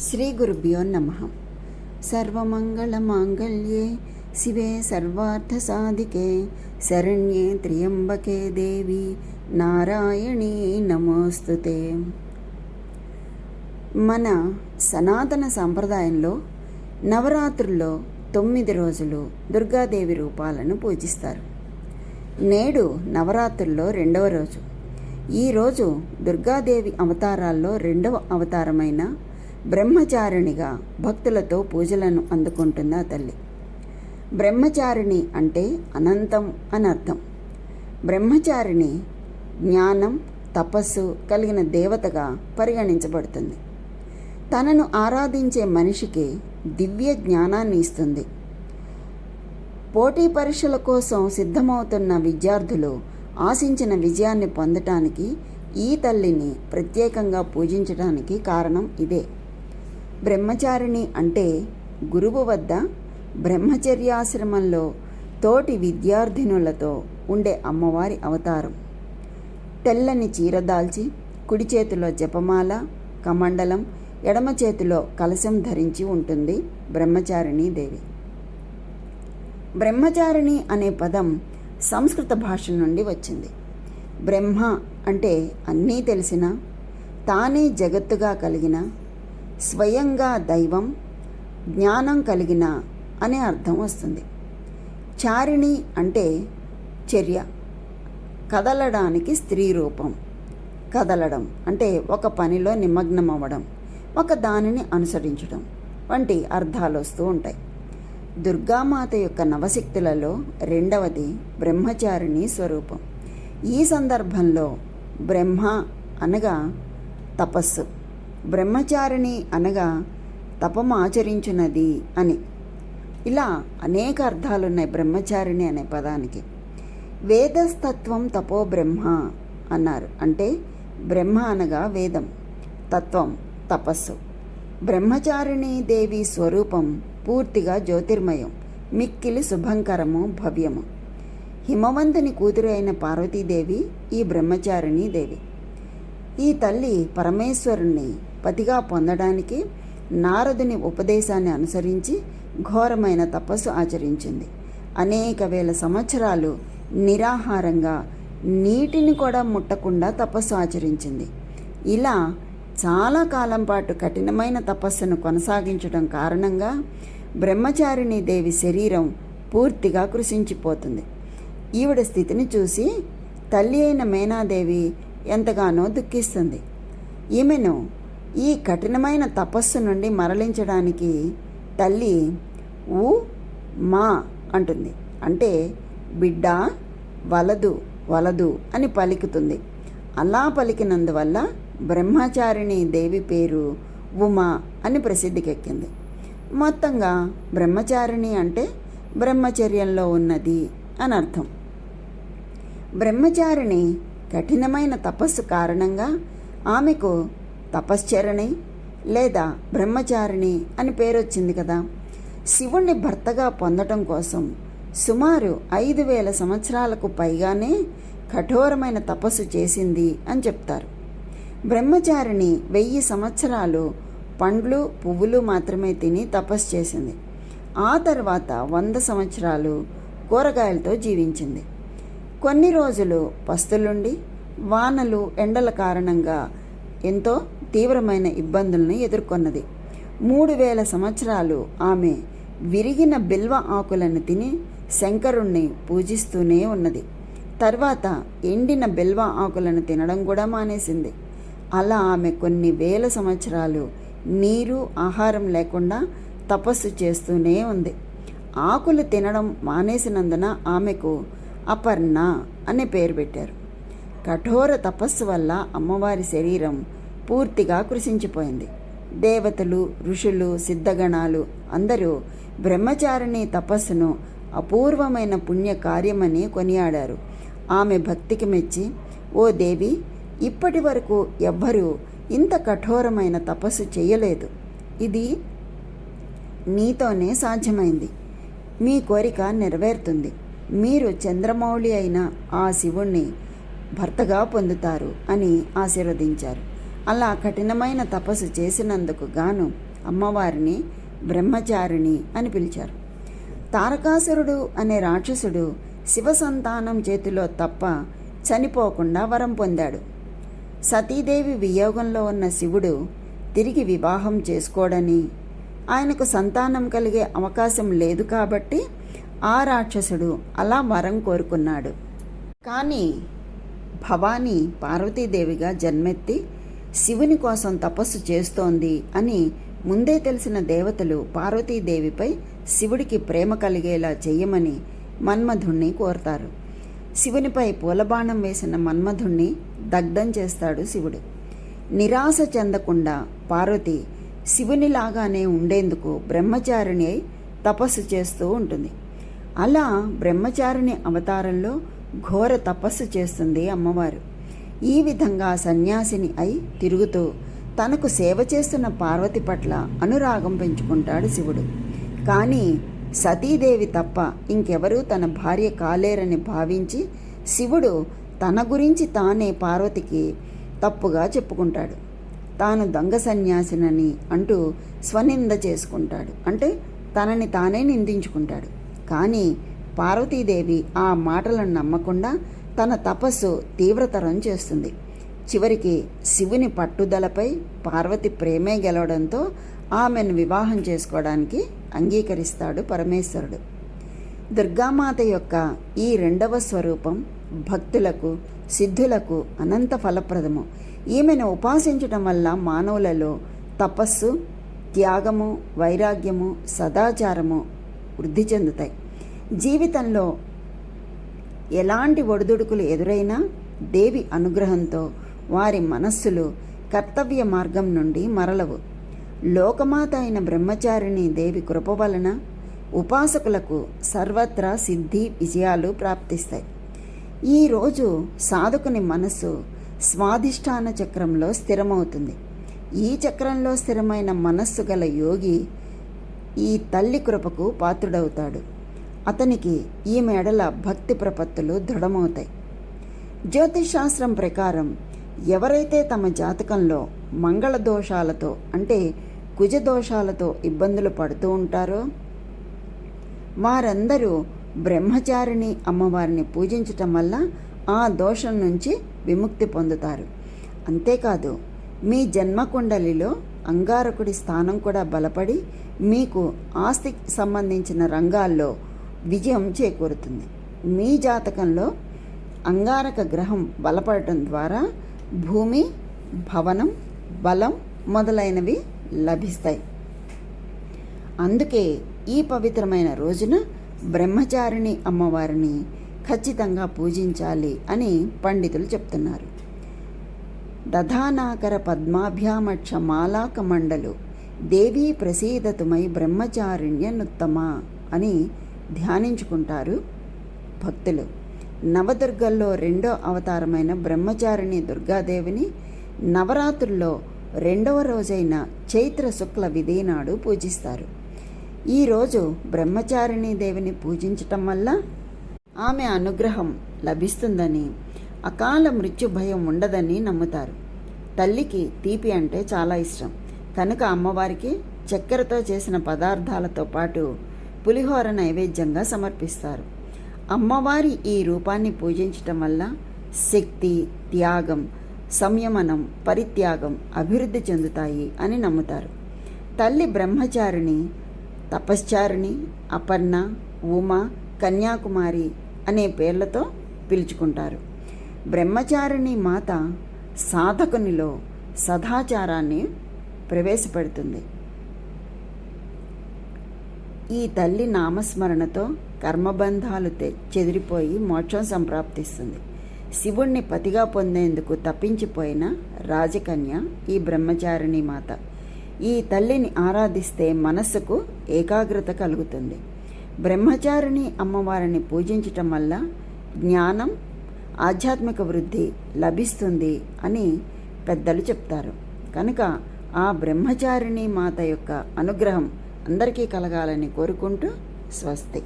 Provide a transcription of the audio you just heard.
శ్రీ గురుభ్యో నమః. సర్వమంగళమాంగళ్యే శివే సర్వార్థసాధికే శరణ్యే త్ర్యంబకే దేవి నారాయణీ నమోస్తుతే. మన సనాతన సాంప్రదాయంలో నవరాత్రుల్లో 9 రోజులు దుర్గాదేవి రూపాలను పూజిస్తారు. నేడు నవరాత్రుల్లో 2వ రోజు. ఈరోజు దుర్గాదేవి అవతారాల్లో 2వ అవతారమైన బ్రహ్మచారిణిగా భక్తులతో పూజలను అందుకుంటుంది ఆ తల్లి. బ్రహ్మచారిణి అంటే అనంతం అని అర్థం. బ్రహ్మచారిణి జ్ఞానం, తపస్సు కలిగిన దేవతగా పరిగణించబడుతుంది. తనను ఆరాధించే మనిషికి దివ్య జ్ఞానాన్ని ఇస్తుంది. పోటీ పరీక్షల కోసం సిద్ధమవుతున్న విద్యార్థులు ఆశించిన విజయాన్ని పొందటానికి ఈ తల్లిని ప్రత్యేకంగా పూజించడానికి కారణం ఇదే. బ్రహ్మచారిణి అంటే గురువు వద్ద బ్రహ్మచర్యాశ్రమంలో తోటి విద్యార్థినులతో ఉండే అమ్మవారి అవతారం. తెల్లని చీర దాల్చి కుడి చేతిలో జపమాల, కమండలం, ఎడమ చేతిలో కలశం ధరించి ఉంటుంది బ్రహ్మచారిణీ దేవి. బ్రహ్మచారిణి అనే పదం సంస్కృత భాష నుండి వచ్చింది. బ్రహ్మ అంటే అన్నీ తెలిసిన, తానే జగత్తుగా కలిగిన, స్వయంగా దైవం, జ్ఞానం కలిగిన అనే అర్థం వస్తుంది. చారిణి అంటే చర్య, కదలడానికి స్త్రీ రూపం. కదలడం అంటే ఒక పనిలో నిమగ్నం అవ్వడం, ఒక దానిని అనుసరించడం వంటి అర్థాలు వస్తూ ఉంటాయి. దుర్గామాత యొక్క నవశక్తులలో 2వది బ్రహ్మచారిణి స్వరూపం. ఈ సందర్భంలో బ్రహ్మ అనగా తపస్సు, బ్రహ్మచారిణి అనగా తపము ఆచరించున్నది అని. ఇలా అనేక అర్థాలున్నాయి బ్రహ్మచారిణి అనే పదానికి. వేదస్తత్వం తపో బ్రహ్మ అన్నారు. అంటే బ్రహ్మ అనగా వేదం, తత్వం తపస్సు. బ్రహ్మచారిణీ దేవి స్వరూపం పూర్తిగా జ్యోతిర్మయం, మిక్కిలి శుభంకరము, భవ్యము. హిమవంతుని కూతురు అయిన పార్వతీదేవి ఈ బ్రహ్మచారిణీ దేవి. ఈ తల్లి పరమేశ్వరుణ్ణి పతిగా పొందడానికి నారదుని ఉపదేశాన్ని అనుసరించి ఘోరమైన తపస్సు ఆచరించింది. అనేక వేల సంవత్సరాలు నిరాహారంగా, నీటిని కూడా ముట్టకుండా తపస్సు ఆచరించింది. ఇలా చాలా కాలం పాటు కఠినమైన తపస్సును కొనసాగించడం కారణంగా బ్రహ్మచారిణీ దేవి శరీరం పూర్తిగా కృషించిపోతుంది. ఈవిడ స్థితిని చూసి తల్లి అయిన మేనాదేవి ఎంతగానో దుఃఖిస్తుంది. ఈమెను ఈ కఠినమైన తపస్సు నుండి మరలించడానికి తల్లి ఊ మా అంటుంది. అంటే బిడ్డ వలదు వలదు అని పలుకుతుంది. అలా పలికినందువల్ల బ్రహ్మచారిణీ దేవి పేరు ఉమా అని ప్రసిద్ధికెక్కింది. మొత్తంగా బ్రహ్మచారిణి అంటే బ్రహ్మచర్యంలో ఉన్నది అని అర్థం. బ్రహ్మచారిణి కఠినమైన తపస్సు కారణంగా ఆమెకు తపశ్చరణి లేదా బ్రహ్మచారిణి అని పేరొచ్చింది కదా. శివుణ్ణి భర్తగా పొందటం కోసం సుమారు 5,000 సంవత్సరాలకు పైగానే కఠోరమైన తపస్సు చేసింది అని చెప్తారు. బ్రహ్మచారిణి 1000 సంవత్సరాలు పండ్లు, పువ్వులు మాత్రమే తిని తపస్సు చేసింది. ఆ తర్వాత 100 సంవత్సరాలు కూరగాయలతో జీవించింది. కొన్ని రోజులు పస్తులుండి వానలు, ఎండల కారణంగా ఎంతో తీవ్రమైన ఇబ్బందులను ఎదుర్కొన్నది. 3,000 సంవత్సరాలు ఆమె విరిగిన బిల్వ ఆకులను తిని శంకరుణ్ణి పూజిస్తూనే ఉన్నది. తర్వాత ఎండిన బిల్వ ఆకులను తినడం కూడా మానేసింది. అలా ఆమె కొన్ని వేల సంవత్సరాలు నీరు, ఆహారం లేకుండా తపస్సు చేస్తూనే ఉంది. ఆకులు తినడం మానేసినందున ఆమెకు అపర్ణ అనే పేరు పెట్టారు. కఠోర తపస్సు వల్ల అమ్మవారి శరీరం పూర్తిగా కృషించిపోయింది. దేవతలు, ఋషులు, సిద్ధగణాలు అందరూ బ్రహ్మచారిణి తపస్సును అపూర్వమైన పుణ్య కార్యమని కొనియాడారు. ఆమె భక్తికి మెచ్చి, ఓ దేవి, ఇప్పటి వరకు ఎవ్వరూ ఇంత కఠోరమైన తపస్సు చేయలేదు. ఇది నీతోనే సాధ్యమైంది. మీ కోరిక నెరవేరుతుంది. మీరు చంద్రమౌళి అయిన ఆ శివుణ్ణి భర్తగా పొందుతారు అని ఆశీర్వదించారు. అలా కఠినమైన తపస్సు చేసినందుకు గాను అమ్మవారిని బ్రహ్మచారిణి అని పిలిచారు. తారకాసురుడు అనే రాక్షసుడు శివ సంతానం చేతిలో తప్ప చనిపోకుండా వరం పొందాడు. సతీదేవి వియోగంలో ఉన్న శివుడు తిరిగి వివాహం చేసుకోడని, ఆయనకు సంతానం కలిగే అవకాశం లేదు కాబట్టి ఆ రాక్షసుడు అలా వరం కోరుకున్నాడు. కానీ భవానీ పార్వతీదేవిగా జన్మెత్తి శివుని కోసం తపస్సు చేస్తోంది అని ముందే తెలిసిన దేవతలు పార్వతీదేవిపై శివుడికి ప్రేమ కలిగేలా చెయ్యమని మన్మధుణ్ణి కోరతారు. శివునిపై పూలబాణం వేసిన మన్మధుణ్ణి దగ్ధం చేస్తాడు శివుడు. నిరాశ చెందకుండా పార్వతి శివునిలాగానే ఉండేందుకు బ్రహ్మచారిణి అయి తపస్సు చేస్తూ ఉంటుంది. అలా బ్రహ్మచారిణి అవతారంలో ఘోర తపస్సు చేస్తుంది అమ్మవారు. ఈ విధంగా సన్యాసిని అయి తిరుగుతూ తనకు సేవ చేస్తున్న పార్వతి పట్ల అనురాగం పెంచుకుంటాడు శివుడు. కానీ సతీదేవి తప్ప ఇంకెవరూ తన భార్య కాలేరని భావించి శివుడు తన గురించి తానే పార్వతికి తప్పుగా చెప్పుకుంటాడు. తాను దొంగ సన్యాసినని అంటూ స్వనింద చేసుకుంటాడు. అంటే తనని తానే నిందించుకుంటాడు. కానీ పార్వతీదేవి ఆ మాటలను నమ్మకుండా తన తపస్సు తీవ్రతరం చేస్తుంది. చివరికి శివుని పట్టుదలపై పార్వతి ప్రేమే గెలవడంతో ఆమెను వివాహం చేసుకోవడానికి అంగీకరిస్తాడు పరమేశ్వరుడు. దుర్గామాత యొక్క ఈ రెండవ స్వరూపం భక్తులకు, సిద్ధులకు అనంత ఫలప్రదము. ఈమెను ఉపాసించటం వల్ల మానవులలో తపస్సు, త్యాగము, వైరాగ్యము, సదాచారము వృద్ధి చెందుతాయి. జీవితంలో ఎలాంటి ఒడిదుడుకులు ఎదురైనా దేవి అనుగ్రహంతో వారి మనస్సులు కర్తవ్య మార్గం నుండి మరలవు. లోకమాత అయిన బ్రహ్మచారిణి దేవి కృప వలన ఉపాసకులకు సర్వత్రా సిద్ధి విజయాలు ప్రాప్తిస్తాయి. ఈరోజు సాధకుని మనస్సు స్వాధిష్టాన చక్రంలో స్థిరమవుతుంది. ఈ చక్రంలో స్థిరమైన మనస్సు గల యోగి ఈ తల్లి కృపకు పాత్రుడవుతాడు. అతనికి ఈ మెడల భక్తి ప్రపత్తులు దృఢమవుతాయి. జ్యోతిషాస్త్రం ప్రకారం ఎవరైతే తమ జాతకంలో మంగళ దోషాలతో అంటే కుజదోషాలతో ఇబ్బందులు పడుతూ ఉంటారో వారందరూ బ్రహ్మచారిణి అమ్మవారిని పూజించటం వల్ల ఆ దోషం నుంచి విముక్తి పొందుతారు. అంతేకాదు మీ జన్మకుండలిలో అంగారకుడి స్థానం కూడా బలపడి మీకు ఆస్తికి సంబంధించిన రంగాల్లో విజయం చేకూరుతుంది. మీ జాతకంలో అంగారక గ్రహం బలపడటం ద్వారా భూమి, భవనం, బలం మొదలైనవి లభిస్తాయి. అందుకే ఈ పవిత్రమైన రోజున బ్రహ్మచారిణి అమ్మవారిని ఖచ్చితంగా పూజించాలి అని పండితులు చెప్తున్నారు. దధానాకర పద్మాభ్యామక్ష మాలాక మండలు దేవీ ప్రసీదతుమై బ్రహ్మచారిణ్యనుత్తమ అని ధ్యానించుకుంటారు భక్తులు. నవదుర్గల్లో రెండో అవతారమైన బ్రహ్మచారిణి దుర్గాదేవిని నవరాత్రుల్లో రెండవ రోజైన చైత్ర శుక్ల విధి నాడు పూజిస్తారు. ఈరోజు బ్రహ్మచారిణి దేవిని పూజించటం వల్ల ఆమె అనుగ్రహం లభిస్తుందని, అకాల మృత్యు భయం ఉండదని నమ్ముతారు. తల్లికి తీపి అంటే చాలా ఇష్టం కనుక అమ్మవారికి చక్కెరతో చేసిన పదార్థాలతో పాటు పులిహోర నైవేద్యంగా సమర్పిస్తారు. అమ్మవారి ఈ రూపాన్ని పూజించటం వల్ల శక్తి, త్యాగం, సంయమనం, పరిత్యాగం అభివృద్ధి చెందుతాయి అని నమ్ముతారు. తల్లి బ్రహ్మచారిణి, తపశ్చారిణి, అపర్ణ, ఉమా, కన్యాకుమారి అనే పేర్లతో పిలుచుకుంటారు. బ్రహ్మచారిణి మాత సాధకునిలో సదాచారాన్ని ప్రవేశపెడుతుంది. ఈ తల్లి నామస్మరణతో కర్మబంధాలు చెదిరిపోయి మోక్షం సంప్రాప్తిస్తుంది. శివుణ్ణి పతిగా పొందేందుకు తప్పించిపోయిన రాజకన్య ఈ బ్రహ్మచారిణి మాత. ఈ తల్లిని ఆరాధిస్తే మనస్సుకు ఏకాగ్రత కలుగుతుంది. బ్రహ్మచారిణి అమ్మవారిని పూజించటం వల్ల జ్ఞానం, ఆధ్యాత్మిక వృద్ధి లభిస్తుంది అని పెద్దలు చెప్తారు. కనుక ఆ బ్రహ్మచారిణి మాత యొక్క అనుగ్రహం అందరికీ కలగాలని కోరుకుంటూ స్వస్తి.